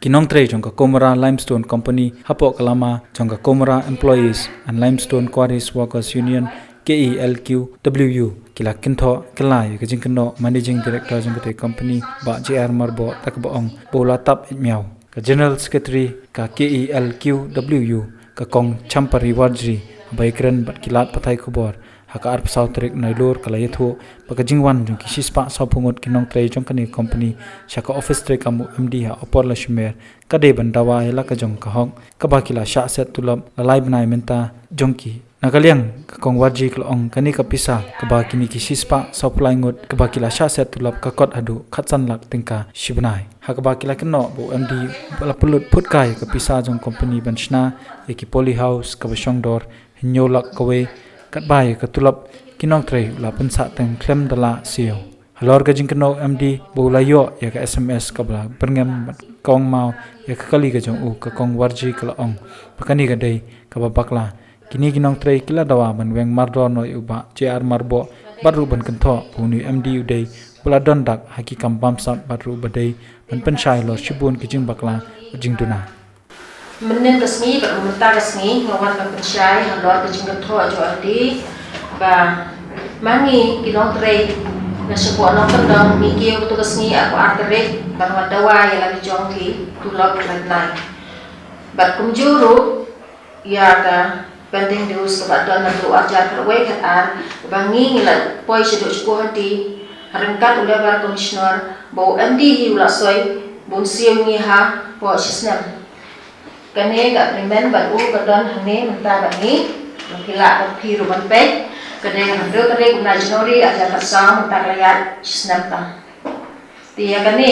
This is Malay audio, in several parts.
Nongtrei jongka Komorrah Limestone Company hapok kalama jongka Komorrah Employees and Limestone Quarries Workers Union KELQWU kila Kynnoh kelai kajing Kynnoh Managing Director jongka company ba JR Marbo takbaong bola tap Miaw ka General Secretary ka KELQWU ka kong champari wajri baikren bat kilat patai kubor haka arp sautrik nailur kala yetho pakajingwan jong kisispa sapungot Nongtrei jong kani company shaka office tre kamu MD ha opor la shmer kade bandawa yala ka jong ka hong kabakila sha set tulab lalai banai menta jongki nakaliang ka kong waji klong kani ka pisa kabakini kisispa sauplaingot kabakila sha set tulab ka kot adu khatsan lak tingka shibnai hakabakila Kynnoh bo MD bala pulut putkai ka pisa jong company banchna eki poly house ka basong dor hinyolak kawe kat bai ka tulap Nongtrei la pensa teng klem dala sio halor ka jing Kynnoh MD bo la yo ya ka SMS ka bla berngam kong mau ya ka kali ka jong u ka kong warji kala ong pakani ka dei ka babakla kini Nongtrei kila dawa ban weng mardo no uba JR Marbo baru ban kentho puni MD udei bula dondak hakikam bamsap baru badai ban penshai lo shibun ki jing bakla jing duna Menen resmi berkomentar resmi ngawan kan pensyai halor ke jingkat thua jo adi ba mangi Nongtrei na sebuah nonton dong mikir tu resmi aku arterik ban wadawa yang lagi jongki tulak lanai bat kumjuru ya ka penting dius kebadan na tu ajar kerwe katan bangi ngila poi seduk cukup hati harengkat oleh bar komisioner bau MD hi ulasoi bun siang ni ha po sisnam kane gak primen bat u badan hane menta bani makila pi ruban pe kade hando kade guna jenori aja kasam menta layat snapta tia kane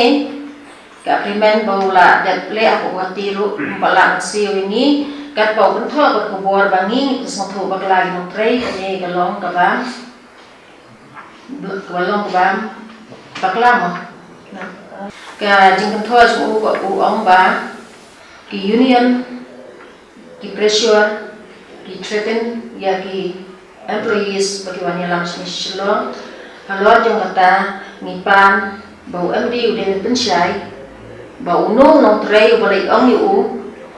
gak primen baula dat ple aku wati ru pala siu ini kat bau bentho kat kubor bangi terus ngotu baglagi Nongtrei kane galong kabam baklama ka jingkan thos u ong ba ki union ki pressure ki threaten ya ki employees bagi wanita langsung silo halor jong kata ngipan bau MD udah pensyai bau Nongtrei boleh ong yu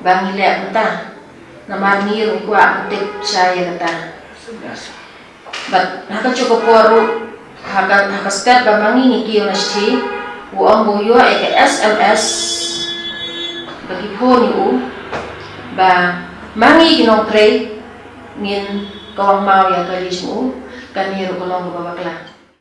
bang hilek kata nama ni ru kwa tip saya kata bat haka cukup waru haka step bamangi ni kiyo nasti ong boyo ke SMS bagi phone yu ba mangi Nongtrei ngin kawang mau ya kali semua kan ni ru kolong babakla